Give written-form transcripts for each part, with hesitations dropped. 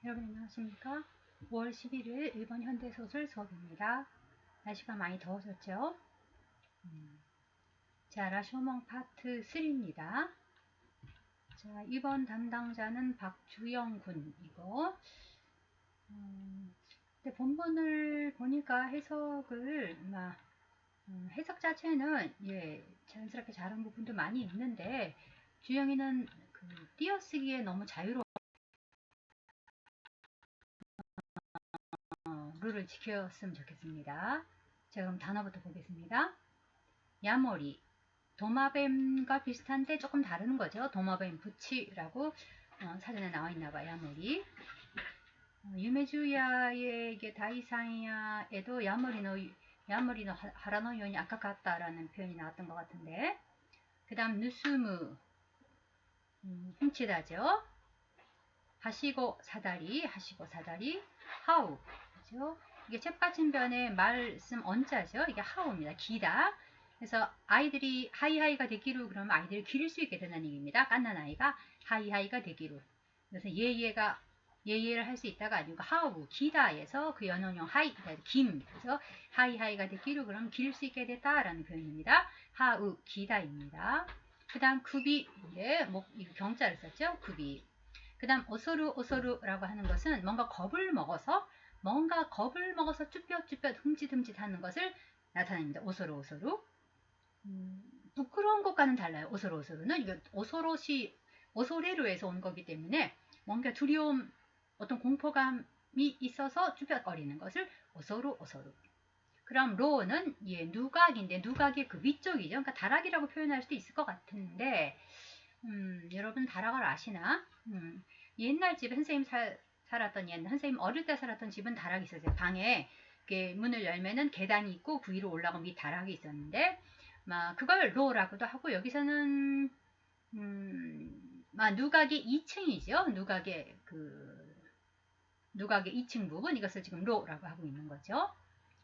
여러분 안녕하십니까? 5월 11일 일본 현대소설 수업입니다. 날씨가 많이 더워졌죠? 자, 라쇼몽 파트 3입니다. 자, 이번 담당자는 박주영 군이고, 근데 본문을 보니까 해석 자체는 자연스럽게 잘한 부분도 많이 있는데, 주영이는 띄어쓰기에 너무 자유로워. 룰을 지켰으면 좋겠습니다. 자, 그럼 단어부터 보겠습니다. 야모리, 도마뱀과 비슷한데 조금 다른 거죠. 도마뱀 부치라고 사전에 나와 있나봐요. 야모리. 유메주야의 다이사이야에도 야모리노 하라노 요인이 아까 같다라는 표현이 나왔던 것 같은데, 그 다음 누스무, 훔치다죠. 하시고 사다리, 하우, 그죠? 이게 책받침변의 말씀 언자죠. 이게 하우입니다. 기다. 그래서 아이들이 하이하이가 되기로 그러면 아이들을 기를 수 있게 된다는 얘기입니다. 깐난 아이가 하이하이가 되기로. 그래서 예예를 할 수 있다가 아니고 하우, 기다에서 그 연원형 하이, 김. 그래서 하이하이가 되기로 그러면 기를 수 있게 됐다라는 표현입니다. 하우, 기다입니다. 그 다음 구비, 경자를 썼죠. 구비. 그 다음 오소루라고 하는 것은 뭔가 겁을 먹어서 쭈뼛쭈뼛 흠칫흠칫 하는 것을 나타냅니다. 오소루. 부끄러운 것과는 달라요. 오소루는 이게 오소레루에서 온 거기 때문에 뭔가 두려움, 어떤 공포감이 있어서 쭈뼛거리는 것을 오소루. 그럼 로는 누각인데 누각의 그 위쪽이죠. 그러니까 다락이라고 표현할 수도 있을 것 같은데 여러분 다락을 아시나? 옛날 집에 선생님 어릴 때 살았던 집은 다락이 있었어요. 방에 문을 열면은 계단이 있고 그 위로 올라가면 밑 다락이 있었는데 그걸 로라고도 하고 여기서는 누각의 2층이죠. 누각의 2층 부분 이것을 지금 로라고 하고 있는 거죠.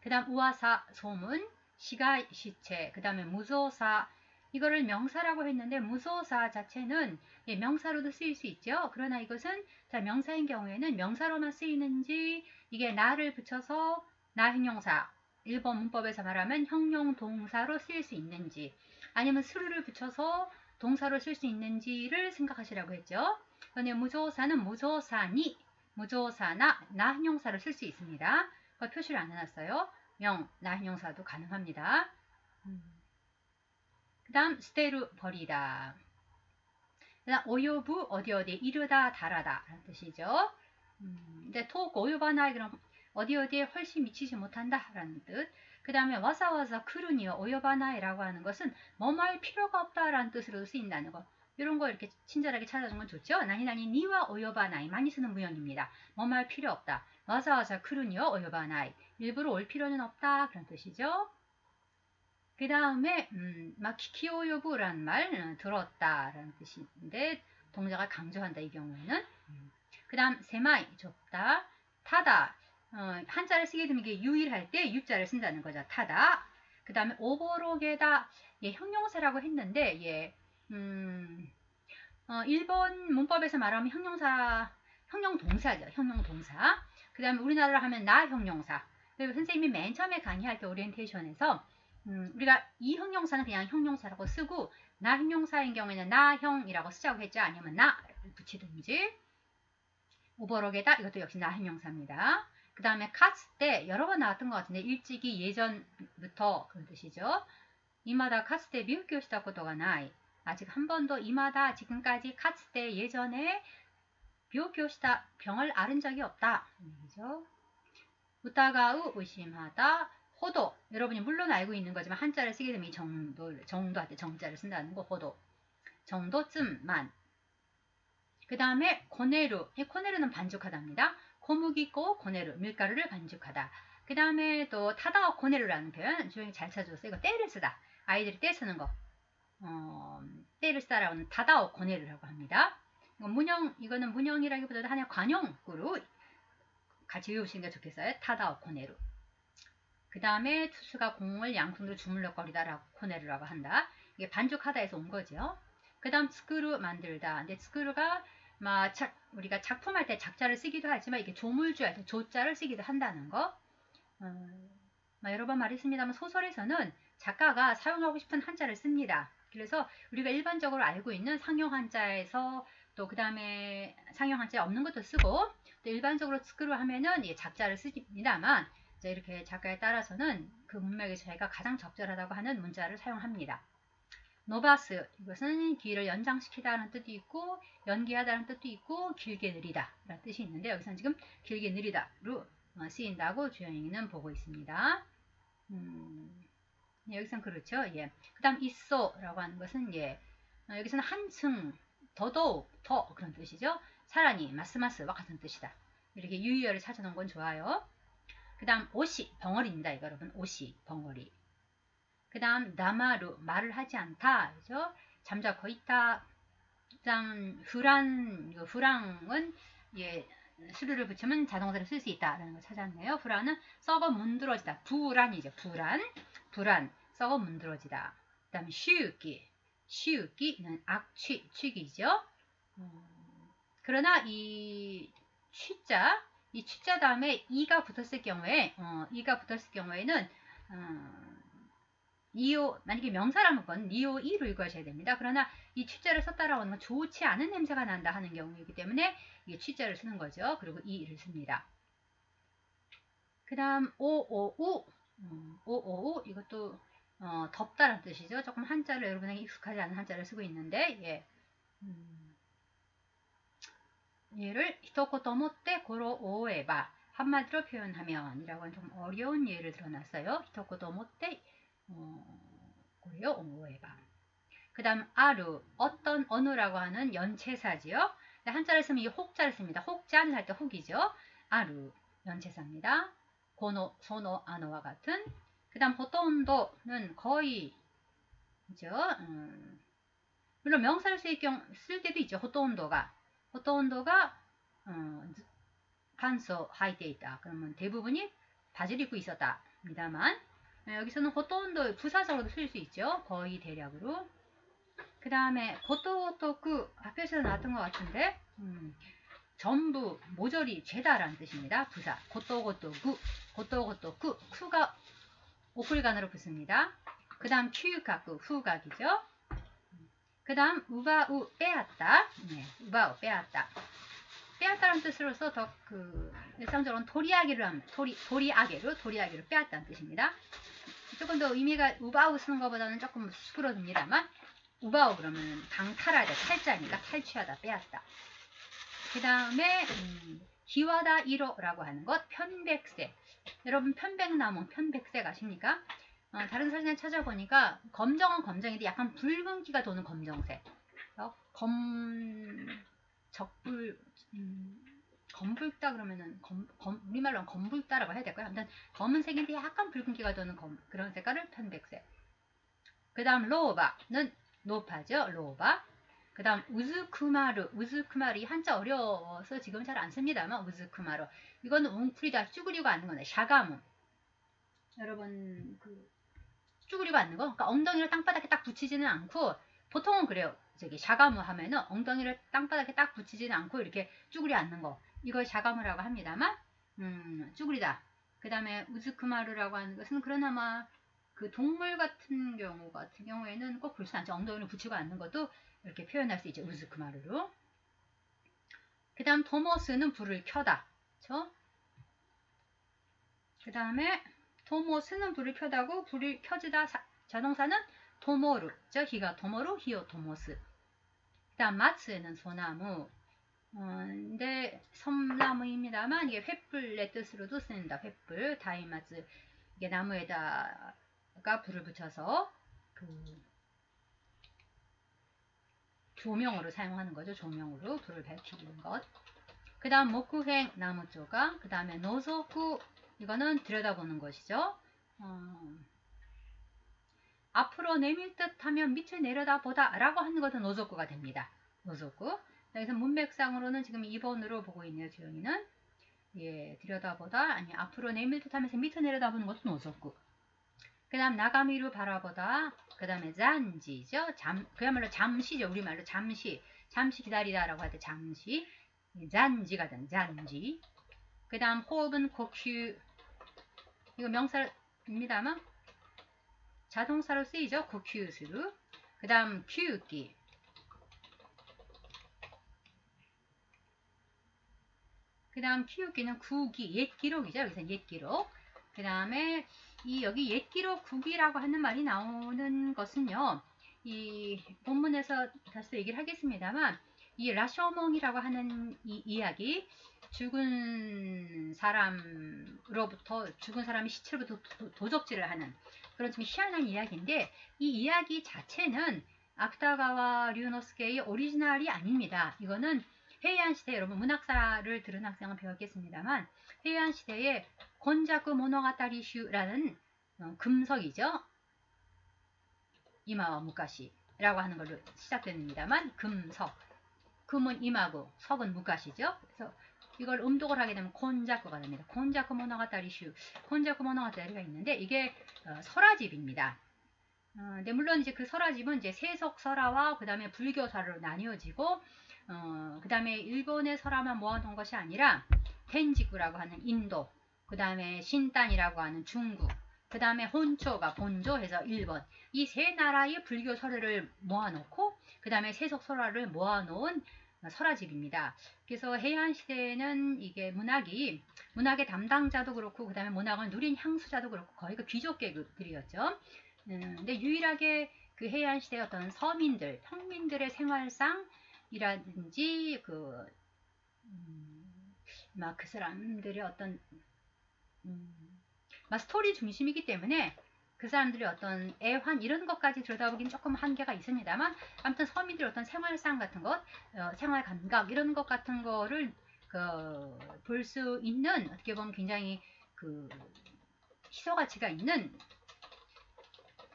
그 다음 우와사 소문, 시가 시체, 그 다음에 무소사 이거를 명사라고 했는데 무소사 자체는 명사로도 쓰일 수 있죠. 그러나 이것은 명사인 경우에는 명사로만 쓰이는지 이게 나를 붙여서 나 형용사 일본 문법에서 말하면 형용 동사로 쓰일 수 있는지 아니면 스루를 붙여서 동사로 쓸 수 있는지를 생각하시라고 했죠. 그런데 무조사는 무조사나 나 형용사를 쓸 수 있습니다. 표시를 안 해놨어요. 나 형용사도 가능합니다. 그 다음 스테루 버리다. 그 다음 오요부 어디 이르다 달하다 라는 뜻이죠. 근데 톡 오요바나이 그럼 어디에 훨씬 미치지 못한다 라는 뜻. 그 다음에 와사와사 크루니요 오요바나이라고 하는 것은 뭐할 필요가 없다 라는 뜻으로 쓰인다는 거. 이런 거 이렇게 친절하게 찾아준 건 좋죠. 나니나니 니와 오요바나이 많이 쓰는 문형입니다. 뭐할 필요 없다. 와사와사 크루니요 오요바나이 일부러 올 필요는 없다 그런 뜻이죠. 그 다음에 키키오요부라는 말 들었다라는 뜻인데 동작을 강조한다 이 경우에는. 그 다음 세마이 좁다, 타다 한자를 쓰게 되면 이게 유일할 때 유자를 쓴다는 거죠. 타다. 그 다음에 오보로게다 형용사라고 했는데 일본 문법에서 말하면 형용동사죠. 형용동사. 그 다음에 우리나라로 하면 나 형용사. 그리고 선생님이 맨 처음에 강의할 때 오리엔테이션에서 우리가 이 형용사는 그냥 형용사라고 쓰고 나 형용사인 경우에는 나형이라고 쓰자고 했죠. 아니면 나를 붙이든지. 오버럭에다 이것도 역시 나 형용사입니다. 그 다음에 카츠 때 여러 번 나왔던 것 같은데 일찍이 예전부터 그런 뜻이죠. 이마다 카츠 때 미흡교시다 고도가 나이. 아직 한 번도 이마다 지금까지 카츠 때 예전에 비오교시다 병을 앓은 적이 없다. 얘기죠. 우타가우 의심하다. 호도. 여러분이 물론 알고 있는 거지만 한자를 쓰게 되면 이 정도할 때 정자를 쓴다는 거 호도. 정도쯤만. 그 다음에 고네루. 고네루는 반죽하다입니다. 고무기고 고네루. 밀가루를 반죽하다. 그 다음에 또 타다오 고네루라는 표현 주영이 잘 찾아줬어요. 이거 때를 쓰다. 아이들이 때 쓰는 거. 때를 쓰다라고 하는 타다오 고네루라고 합니다. 이거는 문형이라기보다도 하나의 관용구로 같이 외우시는 게 좋겠어요. 타다오 고네루. 그 다음에 투수가 공을 양손으로 주물럭거리다라고 코네루라고 한다. 이게 반죽하다에서 온 거죠. 그 다음 스크루 만들다. 근데 스크루가 우리가 작품할 때 작자를 쓰기도 하지만 이게 조물주 할 때 조자를 쓰기도 한다는 거. 여러 번 말했습니다만 소설에서는 작가가 사용하고 싶은 한자를 씁니다. 그래서 우리가 일반적으로 알고 있는 상용 한자에서 또 그 다음에 상용 한자에 없는 것도 쓰고 또 일반적으로 스크로 하면은 작자를 씁니다만 이렇게 작가에 따라서는 그 문맥에서 자기가 가장 적절하다고 하는 문자를 사용합니다. 노바스 이것은 길을 연장시키다라는 뜻도 있고 연기하다라는 뜻도 있고 길게 느리다 라는 뜻이 있는데 여기서는 지금 길게 느리다로 쓰인다고 주영이는 보고 있습니다. 여기서는 그렇죠. 예. 그 다음 있어 라고 하는 것은 여기서는 한층 더더욱 더 그런 뜻이죠. 사라니 마스마스와 같은 뜻이다. 이렇게 유의어를 찾아놓은 건 좋아요. 그 다음 오시 벙어리입니다. 이거 여러분 오시 벙어리. 그 다음 나마루 말을 하지 않다. 그죠? 잠자코 있다. 그 다음 후랑은 수류를 붙이면 자동사를 쓸 수 있다라는 걸 찾았네요. 후란은 썩어 문드러지다. 불안이죠. 불안 썩어 문드러지다. 그 다음에 쉬우기는 취기죠. 그러나 이 취자 다음에 이가 붙었을 경우에는 만약에 명사라면 그건 니오 이로 읽어주셔야 됩니다. 그러나 이 취자를 썼다라고 하는 건 좋지 않은 냄새가 난다 하는 경우이기 때문에 이게 취자를 쓰는 거죠. 그리고 이를 씁니다. 그 다음 오오우 이것도 덥다는 뜻이죠. 조금 한자를 여러분에게 익숙하지 않은 한자를 쓰고 있는데 얘를 히토코토 모떼 고로 오에바 한마디로 표현하면 이라고 하는 좀 어려운 예를 들어놨어요. 히토코토 모떼 고려 오에바. 그 다음 아루 어떤 어느라고 하는 연체사지요. 한자를 쓰면 이 혹자를 씁니다. 혹자는 할 때 혹이죠. 아루 연체사입니다. 고노 소노 아노와 같은. 그 다음 호토온도는 거의 그죠. 물론 명사를 쓸 때도 있죠. 호토온도가 판소 하이테 있다. 그러면 대부분이 바지를 입고 있었다입니다만 여기서는 호토온도 부사적으로도 쓸 수 있죠. 거의 대략으로. 그 다음에 고토고토쿠 앞에서 나왔던 것 같은데 전부 모조리 죄다라는 뜻입니다. 부사 고토고토쿠 쿠가 오풀간으로 붙습니다. 그 다음 큐가쿠 후각이죠. 그 다음 우바우 빼앗다. 우바우 빼앗다라는 뜻으로서 더 일상적으로는 도리아기로 빼앗다는 뜻입니다. 조금 더 의미가 우바우 쓰는 것보다는 조금 수그러듭니다만 우바우 그러면 강탈하다, 탈자니까 탈취하다, 빼앗다. 그 다음에 기와다 이로라고 하는 것 편백색. 여러분 편백나무, 편백색 아십니까? 다른 사진을 찾아보니까 검정은 검정인데 약간 붉은기가 도는 검정색. 검붉다 그러면은 우리말로는 검붉다라고 해야 될까요? 아무튼 검은색인데 약간 붉은기가 도는 그런 색깔을 편백색. 그 다음 로바는 높아죠. 로바. 그 다음 우즈쿠마루 이 한자 어려워서 지금 잘 안 씁니다만 우즈쿠마루 이거는 웅크리다 쭈그리고 앉는 거네. 샤가무 여러분 쭈그리고 앉는 거 그러니까 엉덩이를 땅바닥에 딱 붙이지는 않고 보통은 그래요. 샤가무 하면은 엉덩이를 땅바닥에 딱 붙이지는 않고 이렇게 쭈그리 앉는 거 이걸 샤가무라고 합니다만 쭈그리다. 그 다음에 우즈쿠마루라고 하는 것은 그러나마 동물 같은 경우에는 꼭 그렇지 않죠. 엉덩이를 붙이고 앉는 것도 이렇게 표현할 수 있죠. 우즈쿠마루로. 그 다음 토모스는 불을 켜다. 그렇죠? 그 다음에 토모스는 불을 켜다고 불을 켜지다 자동사는 토모루. 히가 토모루, 히오 토모스. 그 다음 마츠에는 소나무. 근데 섬나무입니다만 이게 횃불의 뜻으로도 쓰인다. 횃불, 다이마츠. 이게 나무에다가 불을 붙여서 조명으로 사용하는 거죠. 조명으로 불을 밝히는 것. 그 다음 목구행 나무 조각. 그 다음에 노소쿠 이거는 들여다보는 것이죠. 앞으로 내밀 듯 하면 밑을 내려다보다 라고 하는 것은 노소쿠가 됩니다. 노소쿠. 그래서 문맥상으로는 지금 2번으로 보고 있네요. 주영이는. 들여다보다 아니 앞으로 내밀 듯 하면서 밑을 내려다보는 것은 노소쿠. 그 다음 나가미를 바라보다. 그 다음에 잔지죠. 그야말로 잠시죠. 우리말로 잠시. 잠시 기다리다라고 할 때 잠시. 잔지가 된 잔지. 그 다음 호흡은 고큐. 이거 명사입니다만 자동사로 쓰이죠. 고큐스루. 그 다음 큐기. 그 다음 키우기는 구기, 옛 기록이죠. 여기서 옛 기록. 그 다음에 여기 옛 기록 구기라고 하는 말이 나오는 것은요. 이 본문에서 다시 또 얘기를 하겠습니다만 이 라쇼몽이라고 하는 이 이야기, 죽은 사람으로부터 죽은 사람이 시체로부터 도적질을 하는 그런 좀 희한한 이야기인데, 이 이야기 자체는 아쿠타가와 류노스케의 오리지널이 아닙니다. 이거는 헤이안 시대, 여러분 문학사를 들은 학생은 배웠겠습니다만 헤이안 시대에 곤자쿠 모노가타리슈라는 금석이죠. 이마와 무가시라고 하는 걸로 시작됩니다만 금석, 금은 이마고 석은 무가시죠. 그래서 이걸 음독을 하게 되면 곤자쿠가 됩니다. 곤자쿠 모노가타리슈, 곤자쿠 모노가타리가 있는데 이게 설화집입니다. 근데 물론 이제 그 설화집은 이제 세속 설화와 그 다음에 불교 설화로 나뉘어지고 그 다음에 일본의 설화만 모아놓은 것이 아니라 텐지쿠라고 하는 인도, 그 다음에 신단이라고 하는 중국, 그 다음에 혼초가 본조해서 일본, 이 세 나라의 불교 설화를 모아놓고 그 다음에 세속 설화를 모아놓은 설화집입니다. 그래서 해안 시대에는 이게 문학의 담당자도 그렇고 그 다음에 문학을 누린 향수자도 그렇고 거의 그 귀족 계급들이었죠. 근데 유일하게 그 해안 시대의 어떤 서민들, 평민들의 생활상이라든지 막 그 사람들의 어떤 막 스토리 중심이기 때문에 그 사람들의 어떤 애환 이런 것까지 들여다보기는 조금 한계가 있습니다만, 아무튼 서민들의 어떤 생활상 같은 것, 생활 감각 이런 것 같은 거를 볼 수 있는, 어떻게 보면 굉장히 희소 가치가 있는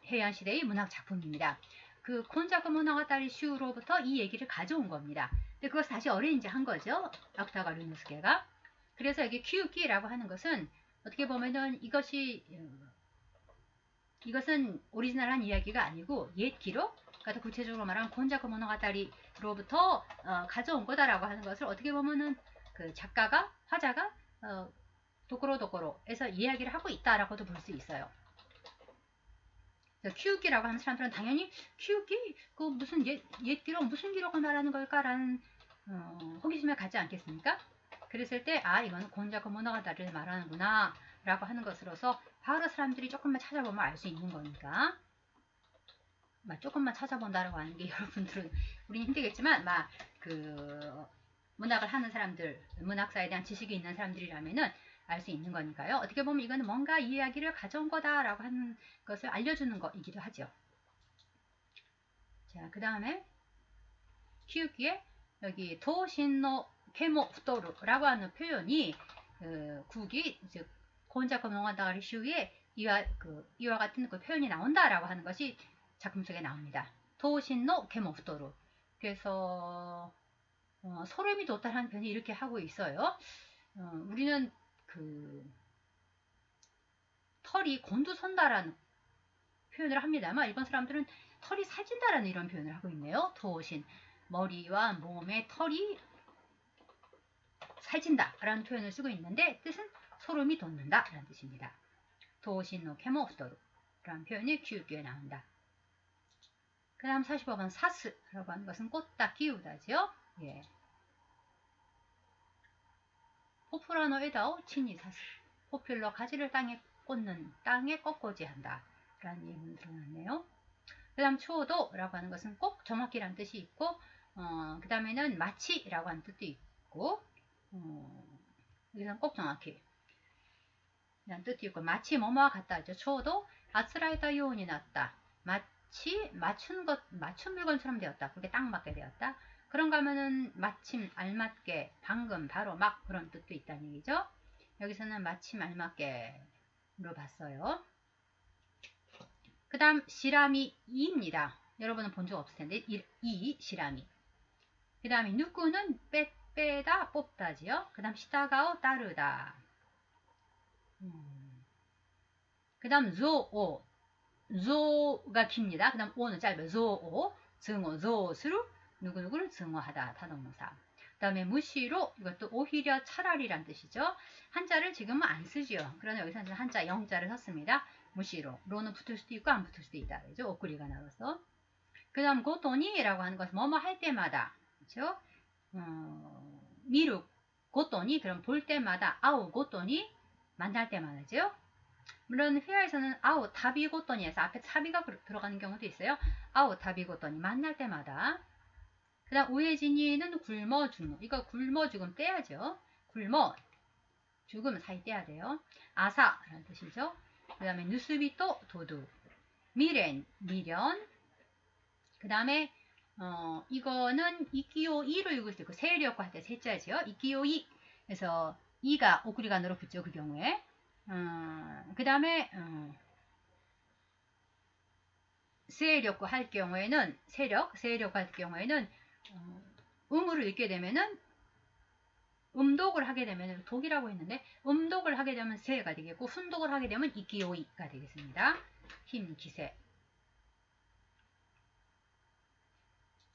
해안시대의 문학 작품입니다. 그 곤자쿠 모노가타리슈로부터 이 얘기를 가져온 겁니다. 근데 그것을 다시 어레인지 한 거죠. 아쿠타가 류노스케가. 그래서 여기 키우키라고 하는 것은 어떻게 보면은 이것은 오리지널한 이야기가 아니고 옛 기록, 그러니까 더 구체적으로 말하면 곤자쿠 모노가타리로부터 가져온 거다라고 하는 것을 어떻게 보면은 그 화자가 도코로도코로에서 이야기를 하고 있다라고도 볼 수 있어요. 키우기라고 하는 사람들은 당연히 키우기 그 무슨 옛 기록 무슨 기록을 말하는 걸까라는 호기심을 갖지 않겠습니까? 그랬을 때 이건 곤자쿠 모노가타리를 말하는구나 라고 하는 것으로서 바로 사람들이 조금만 찾아보면 알 수 있는 거니까, 조금만 찾아본다라고 하는 게 여러분들은 우리는 힘들겠지만 문학을 하는 사람들, 문학사에 대한 지식이 있는 사람들이라면은 알 수 있는 거니까요. 어떻게 보면 이거는 뭔가 이야기를 가져온 거다라고 하는 것을 알려주는 거이기도 하죠. 자, 그 다음에 키우기에 여기 도신노 케모 후토루라고 하는 표현이 국이 즉 곤자쿠 모노가타리슈에 이와 같은 그 표현이 나온다라고 하는 것이 작품 속에 나옵니다. 도신노 케모 후토루. 그래서 소름이 돋다라는 표현이 이렇게 하고 있어요. 우리는 털이 곤두선다라는 표현을 합니다만 일본 사람들은 털이 살찐다라는 이런 표현을 하고 있네요. 도신, 머리와 몸의 털이 살찐다 라는 표현을 쓰고 있는데 뜻은 소름이 돋는다 라는 뜻입니다. 도신노 케모프토루 라는 표현이 키우기에 나온다. 그 다음 45번 사스라고 하는 것은 꽂다 키우다죠. 예. 포플라노 에다오 치니 사스, 포퓰러 가지를 땅에 꺾어지한다 라는 예문을 들어놨네요. 그 다음 초도라고 하는 것은 꼭 정확히라는 뜻이 있고 그 다음에는 마치라고 하는 뜻도 있고 여기서는 꼭 정확히 라는 뜻도 있고, 마치 뭐뭐와 같다 하죠. 초도 아츠라이다 요원이 났다, 마치 맞춘 물건처럼 되었다, 그게 딱 맞게 되었다, 그런가 하면은 마침 알맞게 방금 바로 막 그런 뜻도 있다는 얘기죠. 여기서는 마침 알맞게로 봤어요. 그 다음 시라미 이입니다. 여러분은 본 적 없을 텐데 이 시라미. 그 다음에 누구는 빼다 뽑다지요. 그 다음 시다가오 따르다. 그 다음 조오 조가 깁니다. 그 다음 오는 짧아요. 조오, 증오, 조스루, 누구누구를 증오하다, 타동사. 그 다음에 무시로, 이것도 오히려 차라리란 뜻이죠. 한자를 지금은 안 쓰지요. 그러나 여기서 한자, 영자를 썼습니다. 무시로. 로는 붙을 수도 있고 안 붙을 수도 있다. 그죠? 옥구리가 나와서. 그 다음 고토니라고 하는 것은 뭐뭐 할 때마다. 그죠? 미루, 고토니, 그럼 볼 때마다, 아우, 고토니, 만날 때마다죠. 물론 회화에서는 아우 다비 고토니에서 앞에 사비가 들어가는 경우도 있어요. 아우 다비 고토니 만날 때마다. 그 다음 우에지니는 굶어 죽는, 이거 굶어 죽음 떼야죠. 굶어 죽음 사이 떼야 돼요. 아사라는 뜻이죠. 그 다음에 누스비또 도둑, 미렌 미련. 그 다음에 이거는 이끼오이로 읽을 수 있고 세리역과 할 때 세자지요. 이끼오이. 그래서 이가 오쿠리간으로 붙죠. 그 경우에. 그 다음에 세력과 할 경우에는 세력 할 경우에는 음으로 읽게 되면은 음독을 하게 되면 독이라고 했는데 음독을 하게 되면 세가 되겠고 훈독을 하게 되면 이끼오이가 되겠습니다. 힘, 기세.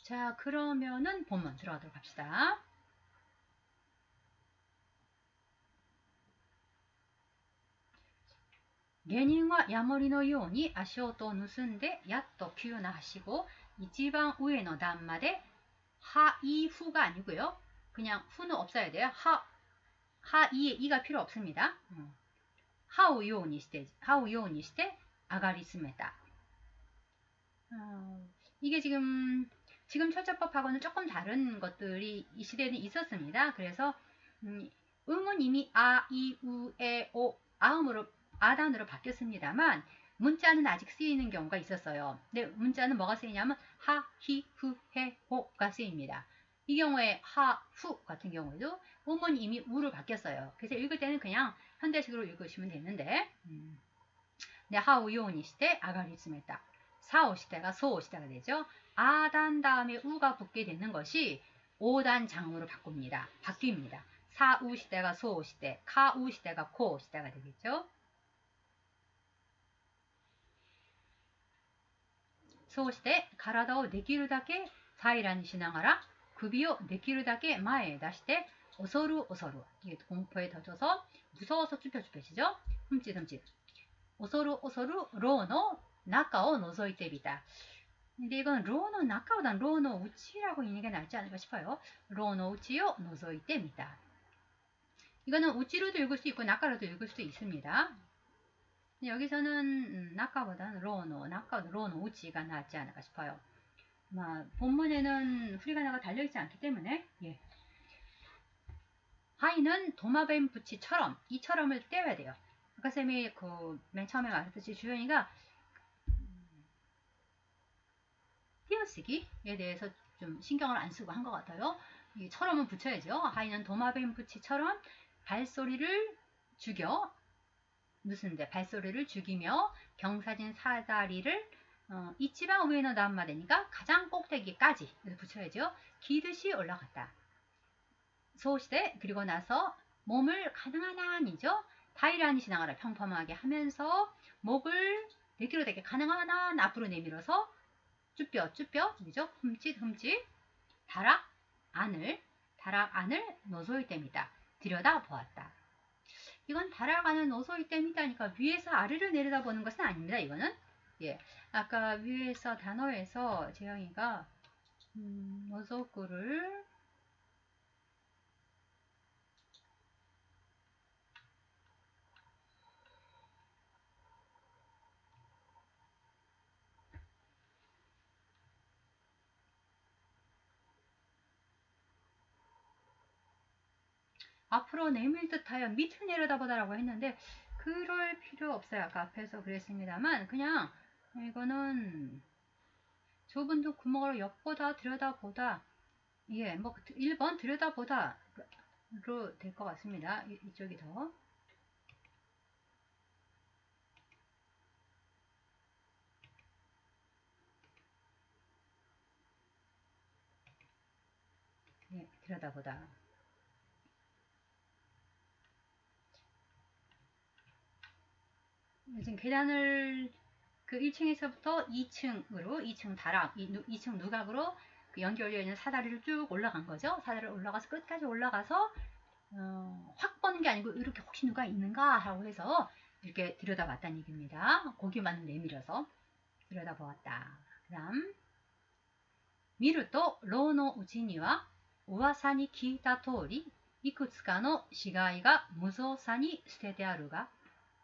자, 그러면은 본문 들어가도록 합시다.芸人は 야머리의ように足音を盗んでやっと急なはしご一番上の段まで하이후가 아니고요. 그냥 후는 없어야 돼요. 하이에 이가 필요 없습니다. 하우요우니시테 아가리스메다. 이게 지금 철자법하고는 조금 다른 것들이 이 시대에는 있었습니다. 그래서 음은 이미 아, 이, 우, 에, 오, 아단으로 바뀌었습니다만 문자는 아직 쓰이는 경우가 있었어요. 근데 문자는 뭐가 쓰이냐면 하, 히, 후, 해, 호가 쓰입니다. 이 경우에 하, 후 같은 경우에도 음은 이미 우로 바뀌었어요. 그래서 읽을 때는 그냥 현대식으로 읽으시면 되는데 네, 하우요니시테 아가리스메다. 사오시대가 소오시대가 되죠. 아단 다음에 우가 붙게 되는 것이 5단 장으로 바뀝니다. 사우시대가 소오시대, 카우시대가 코오시대가 되겠죠. 소오시대, 가라다오 데키르다케 사이라니 시나가라, 구비오 데키르다케 마에 다시테 오소루. 이게 공포에 젖어서 무서워서 쭈뼛쭈뼛이죠. 흠칫. 오소루 로노 나카오 노조이테비다. 근데 이건 로노 나카보단 로노 우치라고 읽는 게 낫지 않을까 싶어요. 로노 우치요 노조이테미다. 이거는 우치로도 읽을 수 있고 나카로도 읽을 수 있습니다. 여기서는 나카보다는 로노 우치가 낫지 않을까 싶어요. 본문에는 후리가나가 달려있지 않기 때문에 예. 하이는 도마뱀 부치처럼 이처럼을 떼야 돼요. 아까 쌤이 맨 처음에 말했듯이 주연이가 띄어쓰기에 대해서 좀 신경을 안 쓰고 한 것 같아요. 이 처럼은 붙여야죠. 하이는 도마뱀 부치처럼 발소리를 죽여 발소리를 죽이며 경사진 사다리를 이치방 우에노 다음마되니까 가장 꼭대기까지 붙여야죠. 기듯이 올라갔다. 소시대 그리고 나서 몸을 가능한 한이죠. 다이라니 지나가라 평범하게 하면서 목을 내키로 되게 가능한 한 앞으로 내밀어서 쭈뼛 그죠? 흠칫 다락 안을 노소이 때입니다. 들여다 보았다. 이건 다락 안을 노소이 때입니다니까 위에서 아래를 내려다보는 것은 아닙니다. 이거는 예, 아까 위에서 단어에서 재영이가 노소구를 앞으로 내밀 듯하여 밑을 내려다보다라고 했는데 그럴 필요 없어요. 아까 앞에서 그랬습니다만 그냥 이거는 좁은 구멍으로 옆보다 들여다보다 예, 1번 들여다보다로 될 것 같습니다. 이쪽이 더 예, 들여다보다 지금 계단을 그 1층에서부터 2층으로 2층 다락, 2층 누각으로 그 연결되어 있는 사다리를 쭉 올라간 거죠. 사다리를 올라가서 끝까지 올라가서 확 보는 게 아니고 이렇게 혹시 누가 있는가 하고 해서 이렇게 들여다봤다는 얘기입니다. 고기만 내밀어서 들여다보았다. 그 다음 見ると牢のうちには噂に聞いた通りいくつかの死骸が無造作に捨ててあるが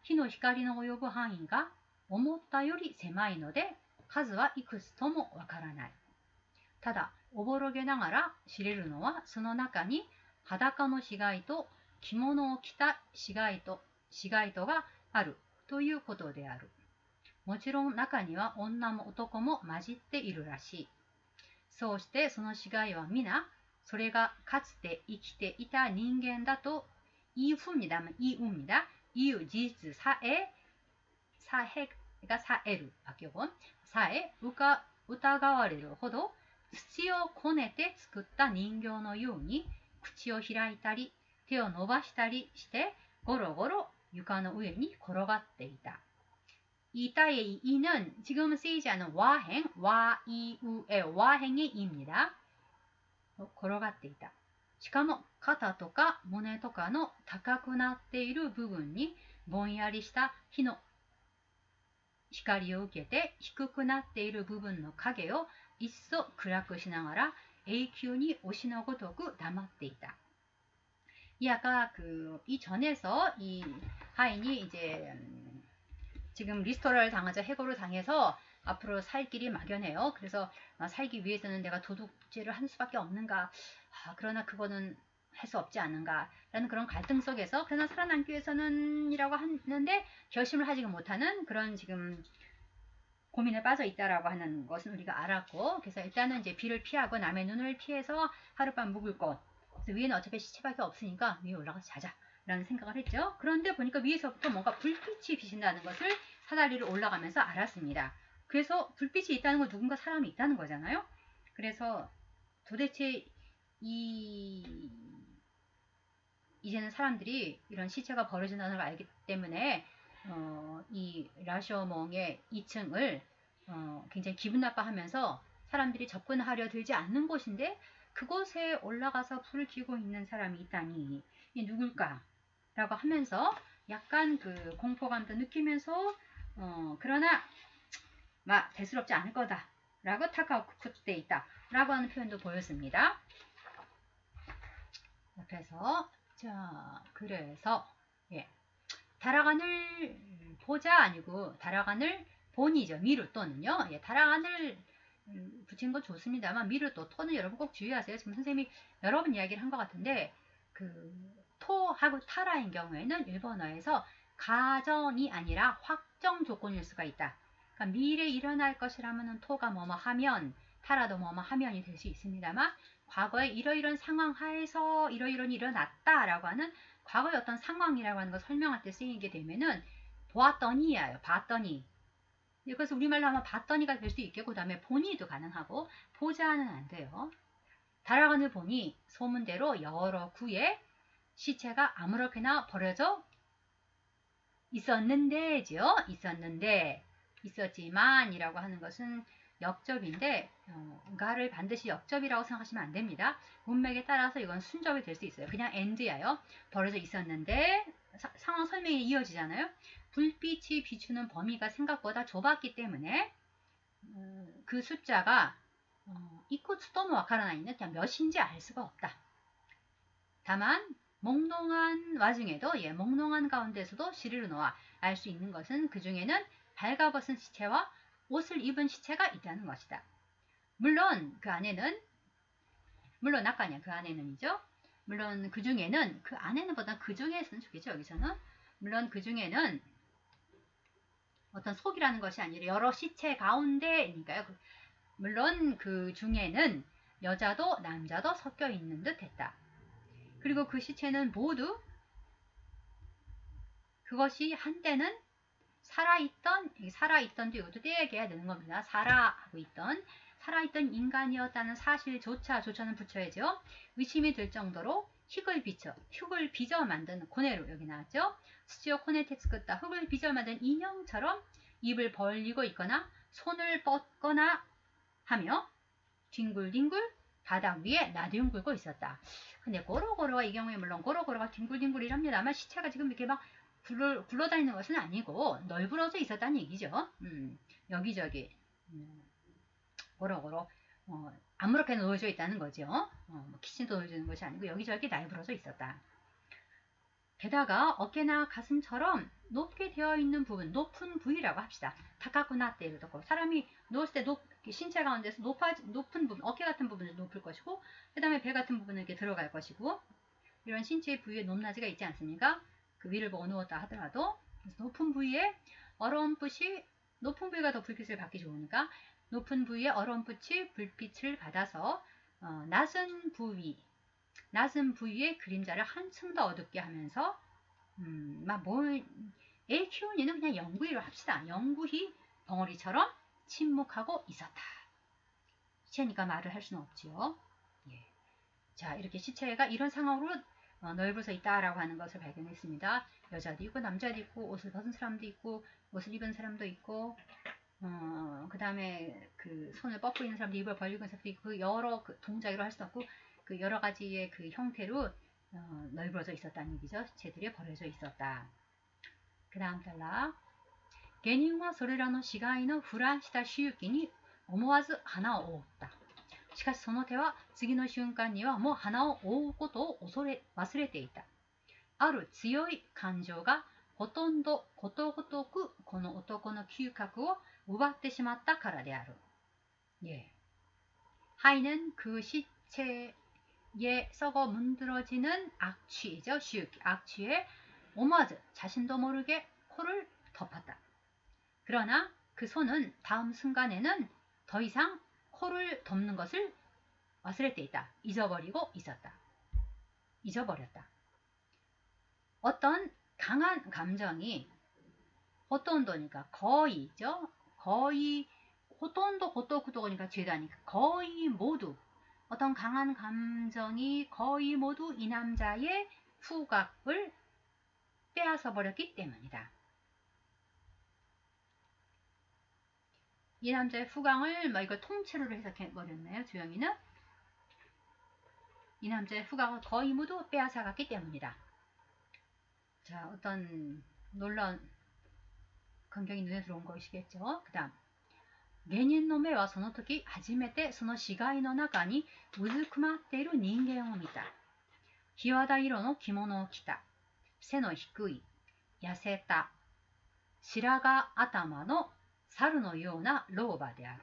火の光の及ぶ範囲が思ったより狭いので数はいくつともわからない。ただおぼろげながら知れるのはその中に裸の死骸と着物を着た死骸とがあるということである。もちろん中には女も男も混じっているらしい。そうしてその死骸は皆それがかつて生きていた人間だと이유事実사해가 사해를 바뀌고 사해疑われるほど土をこねて作った人形のように口を開いたり手を伸ばしたりしてゴロゴロ床の上に転がっていた。이 따의 이는 지금 쓰이지 않은 와행, 와이우의 와행의 이입니다. 転がっていた。しかも肩とか胸とかの高くなっている部分にぼんやりした火の光を受けて低くなっている部分の影をいっそ暗くしながら永久に押しのごとく黙っていた. 이 아까 그 이전에서 이 하인이 이제 지금 리스토라를 당하자 해고를 당해서 앞으로 살 길이 막연해요. 그래서 살기 위해서는 내가 도둑질을 할 수밖에 없는가. 그러나 그거는 할 수 없지 않은가 라는 그런 갈등 속에서 그러나 살아남기 위해서는 이라고 하는데 결심을 하지 못하는 그런 지금 고민에 빠져 있다라고 하는 것은 우리가 알았고 그래서 일단은 이제 비를 피하고 남의 눈을 피해서 하룻밤 묵을 곳 그래서 위에는 어차피 시체밖에 없으니까 위에 올라가서 자자 라는 생각을 했죠. 그런데 보니까 위에서부터 뭔가 불빛이 비친다는 것을 사다리를 올라가면서 알았습니다. 그래서 불빛이 있다는 건 누군가 사람이 있다는 거잖아요. 그래서 도대체 이제는 사람들이 이런 시체가 버려진다는 걸 알기 때문에 이 라쇼몽의 2층을 굉장히 기분 나빠하면서 사람들이 접근하려 들지 않는 곳인데 그곳에 올라가서 불을 켜고 있는 사람이 있다니 이 누굴까? 라고 하면서 약간 그 공포감도 느끼면서 그러나 대수롭지 않을 거다 라고 타카쿠쿠때 있다 라고 하는 표현도 보였습니다. 옆에서 자 그래서 다락안을 보자 아니고 다락안을 본이죠. 미루 또는요. 다락안을 붙인 건 좋습니다만 미루 또 토는 여러분 꼭 주의하세요. 지금 선생님이 여러 번 이야기를 한 것 같은데 그 토하고 타라인 경우에는 일본어에서 가정이 아니라 확정 조건일 수가 있다. 그러니까 미래에 일어날 것이라면 토가 뭐뭐 하면 타라도 뭐뭐 하면이 될 수 있습니다만 과거에 이러이런 상황 하에서 이러이런 일어났다라고 하는 과거의 어떤 상황이라고 하는 걸 설명할 때 쓰이게 되면은 보았더니예요. 봤더니. 그래서 우리말로 하면 봤더니가 될 수 있겠고 그 다음에 보니도 가능하고 보자는 안 돼요. 다락안을 보니 소문대로 여러 구에 시체가 아무렇게나 버려져 있었는데죠. 있었지만이라고 하는 것은 역접인데 가를 반드시 역접이라고 생각하시면 안 됩니다. 문맥에 따라서 이건 순접이 될 수 있어요. 그냥 and야요. 버려져 있었는데 상황 설명이 이어지잖아요. 불빛이 비추는 범위가 생각보다 좁았기 때문에 그 숫자가 이코츠토모 와카라나이는 그냥 몇인지 알 수가 없다. 다만 몽롱한 와중에도 몽롱한 가운데서도 시리르노와 알 수 있는 것은 그 중에는 발가벗은 시체와 옷을 입은 시체가 있다는 것이다. 물론 그 안에는 물론 아까냐 그 안에는이죠. 물론 그 중에는 그 안에는보다 그 중에서는 좋겠죠. 여기서는 물론 그 중에는 어떤 속이라는 것이 아니라 여러 시체 가운데니까요. 물론 그 중에는 여자도 남자도 섞여 있는 듯 했다. 그리고 그 시체는 모두 그것이 한때는 살아있던도 이것도 떼야기해야 되는 겁니다. 살아있던 인간이었다는 사실조차는 붙여야죠. 의심이 들 정도로 흙을 빚어 만든 고네로 여기 나왔죠. 스치오 코네텍스크다 흙을 빚어 만든 인형처럼 입을 벌리고 있거나 손을 뻗거나 하며 뒹굴뒹굴 바닥 위에 나뒹굴고 있었다. 근데 고로고로가 이 경우에 물론 고로고로가 뒹굴뒹굴이랍니다만 시체가 지금 이렇게 막 굴러다니는 것은 아니고 널브러져 있었다는 얘기죠. 여기저기 고로고로 아무렇게나 놓여져 있다는 거죠. 키친도 놓여져 있는 것이 아니고 여기저기 널브러져 있었다. 게다가 어깨나 가슴처럼 높게 되어 있는 부분, 높은 부위라고 합시다. 다카쿠나 때를 듣고 사람이 누웠을 때 신체 가운데서 높은 부분, 어깨 같은 부분은 높을 것이고 그 다음에 배 같은 부분은 이렇게 들어갈 것이고 이런 신체 부위에 높낮이가 있지 않습니까? 그 위를 보고 누웠다 하더라도 그래서 높은 부위에 어렴풋이 높은 부위가 더 불빛을 받기 좋으니까 높은 부위에 어렴풋이 불빛을 받아서 낮은 부위의 그림자를 한층 더 어둡게 하면서 애 키우니는 그냥 영구히로 합시다. 영구히 벙어리처럼 침묵하고 있었다. 시체니까 말을 할 수는 없지요. 예. 자, 이렇게 시체가 이런 상황으로 널브러져 있다라고 하는 것을 발견했습니다. 여자도 있고 남자도 있고 옷을 벗은 사람도 있고 옷을 입은 사람도 있고 그 다음에 그 손을 뻗고 있는 사람도 입을 벌리고 있는 사람도 있고 여러 동작으로 할 수도 없고 그 여러 가지의 그 형태로 널브러져 있었다는 얘기죠. 시체들이 버려져 있었다. 그 다음 단락. 下人はそれらの死骸の腐乱した周期に思わず鼻を覆った。しかしその手は次の瞬間にはもう鼻を覆うことを忘れていた。ある強い感情がほとんどことごとくこの男の嗅覚を奪ってしまったからである。예. 하이는 그 시체에 썩어 문드러지는 악취죠. 악취에 오마즈 자신도 모르게 코를 덮었다. 그러나 그 손은 다음 순간에는 더 이상 코를 덮는 것을忘れて 있다. 잊어버리고 있었다. 잊어버렸다. 어떤 강한 감정이 호톤도니까 거의죠. 거의 호톤도 고토쿠도니까 죄다니까 거의 모두 어떤 강한 감정이 거의 모두 이 남자의 후각을 빼앗아 버렸기 때문이다. 이 남자의 후각을 이거 통째로 해석해 버렸네요. 주영이는 이 남자의 후각을 거의 모두 빼앗아 갔기 때문이다. 자, 어떤 놀라운 광경이 눈에 들어온 것이겠죠. 그 다음 下人の目はその時初めてその死骸の中にうずくまっている人間を見た。日和田色の着物を着た。背の低い、痩せた、白髪頭の猿のような老婆である。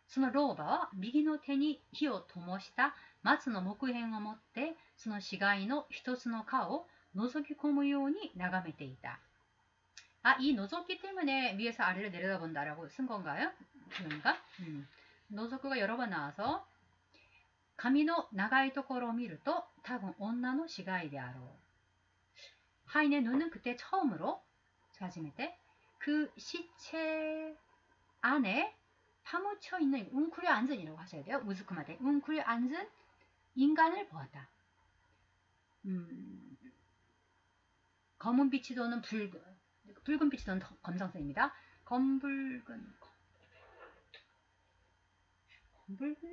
その老婆は右の手に火を灯した松の木片を持ってその死骸の一つの顔を覗き込むように眺めていた。이 노조기 때문에 위에서 아래를 내려다본다라고 쓴 건가요? 그런가? 노조구가 여러 번 나와서 가미노 나가이 토코로 미르또 타군 온나노 시가이데아로. 하인의 눈은 그때 처음으로 자지메테 그 시체 안에 파묻혀 있는 웅크려 앉은이라고 하셔야 돼요. 우즈쿠마데 웅크려 앉은 인간을 보았다. 검은 빛이 도는 붉은 빛이 도는 검정색입니다. 검붉은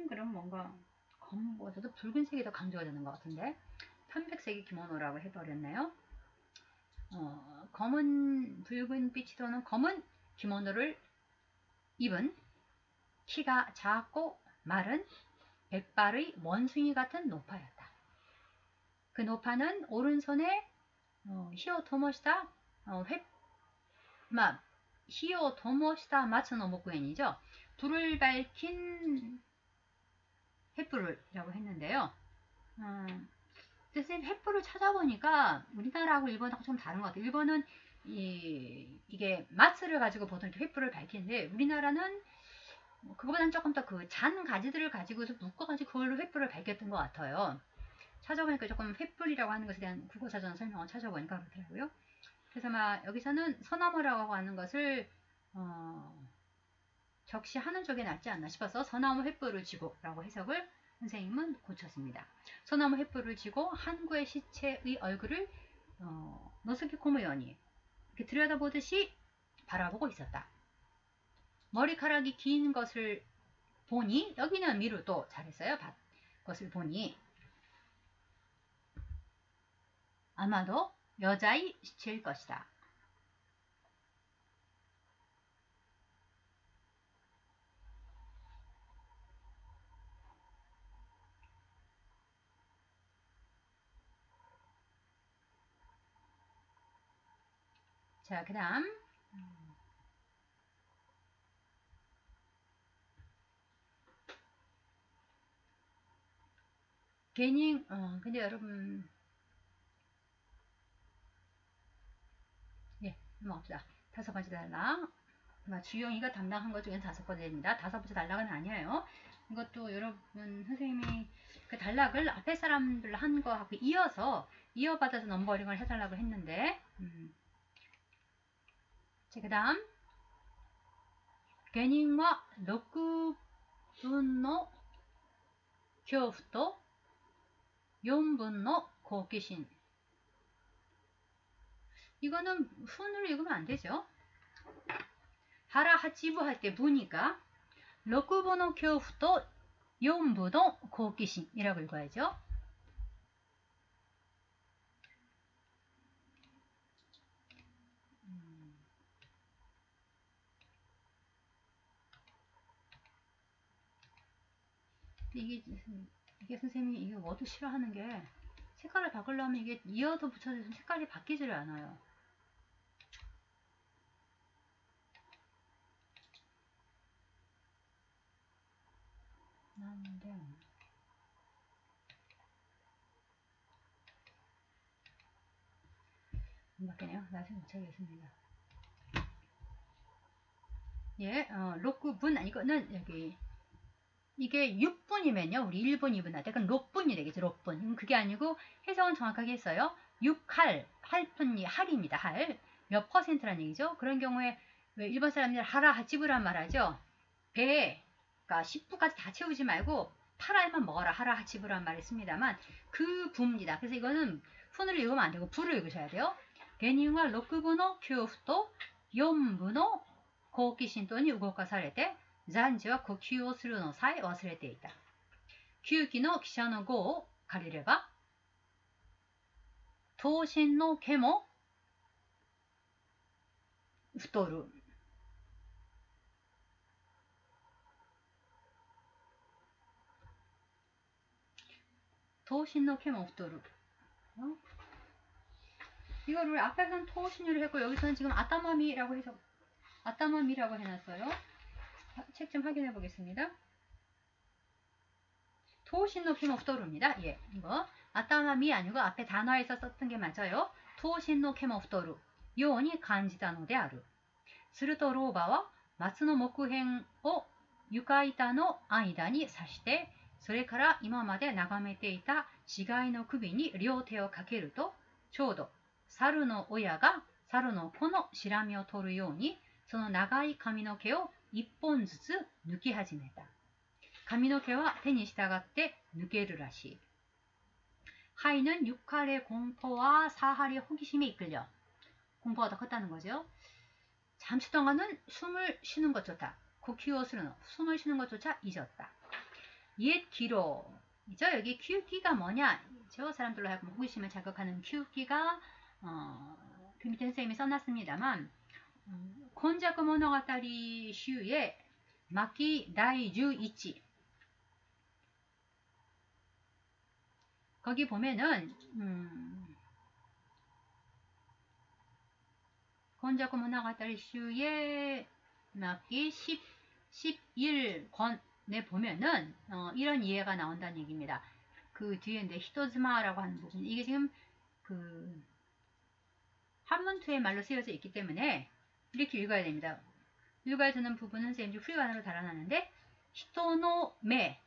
그럼 뭔가 검보다도 붉은색이 더 강조가 되는 것 같은데 편백색이 기모노라고 해버렸네요. 검은 붉은 빛이 도는 검은 기모노를 입은 키가 작고 마른 백발의 원숭이 같은 노파였다. 그 노파는 오른손에 히오 토모시다 히오 토모시다 마츠노 모쿠엔이죠. 불을 밝힌 횃불이라고 했는데요. 그래서 횃불을 찾아보니까 우리나라하고 일본하고 좀 다른 것 같아요. 일본은 이게 마츠를 가지고 보통 이렇게 횃불을 밝히는데 우리나라는 그거보다는 조금 더 그 잔 가지들을 가지고서 묶어가지고 그걸로 횃불을 밝혔던 것 같아요. 찾아보니까 조금 횃불이라고 하는 것에 대한 국어사전 설명을 찾아보니까 그렇더라고요. 그래서 여기서는 서나무라고 하는 것을 적시하는 쪽에 낫지 않나 싶어서 서나무 횃불을 쥐고 라고 해석을 선생님은 고쳤습니다. 서나무 횃불을 쥐고 한구의 시체의 얼굴을 노스키 코무요니 이렇게 들여다보듯이 바라보고 있었다. 머리카락이 긴 것을 보니, 여기는 미루도 잘했어요. 것을 보니 아마도 여자의 시체일 것이다. 자, 그 다음 괜히 근데 여러분 예, 넘어갑시다. 5번째 단락. 주영이가 담당한 것 중에 5번째입니다. 5번째 단락은 아니에요. 이것도 여러분 선생님이 그 단락을 앞에 사람들 한 거하고 이어받아서 넘버링을 해달라고 했는데 자, 그 다음 下人は6分の恐怖と4分の好奇心. 이거는 훈으로 읽으면 안 되죠. 하라 하치부 할 때 부니까 6분의 恐怖と4分の好奇心이라고 읽어야죠. 이게 선생님이 이게 워드 싫어하는 게 색깔을 바꾸려면 이게 이어서 붙여서 색깔이 바뀌지를 않아요. 난데 안 바뀌네요. 나중에 붙여야겠습니다. 예, 6분 이거는 여기 이게 6분이면요. 우리 1분, 2분 할 때 그럼 6분이 되겠죠. 6분. 그게 아니고 해석은 정확하게 했어요. 6할, 할분이 할입니다. 할. 몇 퍼센트란 얘기죠. 그런 경우에 왜 일본 사람들 하라 하치부란 말하죠. 배에 그러니까 10부까지 다 채우지 말고 8알만 먹어라 하라 하치부란 말을 씁니다만 그 부입니다. 그래서 이거는 훈을 읽으면 안 되고 부를 읽으셔야 돼요. 개인과 6분의 恐怖と4分の好奇心とに動かされて暫時は呼吸をするのさえ忘れていた。9期の記者の語を借りれば、頭身の毛も太る。頭身の毛も太る。 이거를 앞에서는 토신으로 했고 여기서는 지금 아따마미라고 해서 아따마미라고 해놨어요. 책 좀 확인해 보겠습니다. 토신 높이 목도루입니다. 예, 이거 아따마미 아니고 앞에 단어에서 썼던 게 맞아요. 토신 높이 목도루 요니 간지다のである. すると老婆は松の木片を床板の間に刺してそれから今まで眺めていた死骸の首に両手をかけるとちょうど猿の親が猿の子のシラミを取るようにその長い髪の毛を1本ずつ抜き始めた。髪の毛は手に従って抜けるらしい。하이는 6할의 공포와 4할의 호기심에 이끌려. 공포가 더 컸다는 거죠. 잠시 동안은 숨을 쉬는 것조차 고키오스는 숨을 쉬는 것조차 잊었다. 옛 기로 이죠. 여기 키우기가 뭐냐? 저 사람들로 하여금 호기심을 자극하는 키우기가 그 밑에 선생님이 써놨습니다만 곤자쿠 모노가타리 슈의 마키 다이 11 거기 보면은 곤자쿠 모노가타리 슈의 마키 11권에 보면은 이런 이해가 나온다는 얘기입니다. 그 뒤에 이제 히토즈마라고 하는 부분 이게 지금 그 한문투의 말로 쓰여져 있기 때문에 이렇게 읽어야 됩니다. 읽어야 되는 부분은 선생님이 후리관으로 달아놨는데 히토노메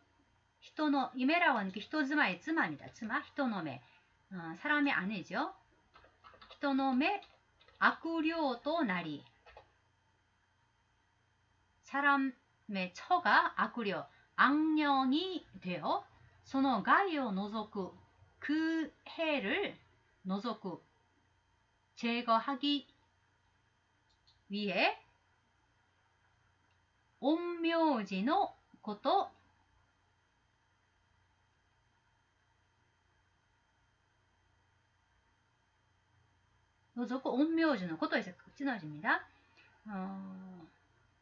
히토노이메라고 하는 게 히토즈마의 즈마입니다. 즈마 히토노메 사람의 아내죠. 히토노메 아쿠료또 나리 사람의 처가 아쿠료 악령이 되어 소노 가이오 노조쿠 그 해를 노조쿠 제거하기 위해 陰陽師のこと除く 陰陽師の 것에서 끊어집니다.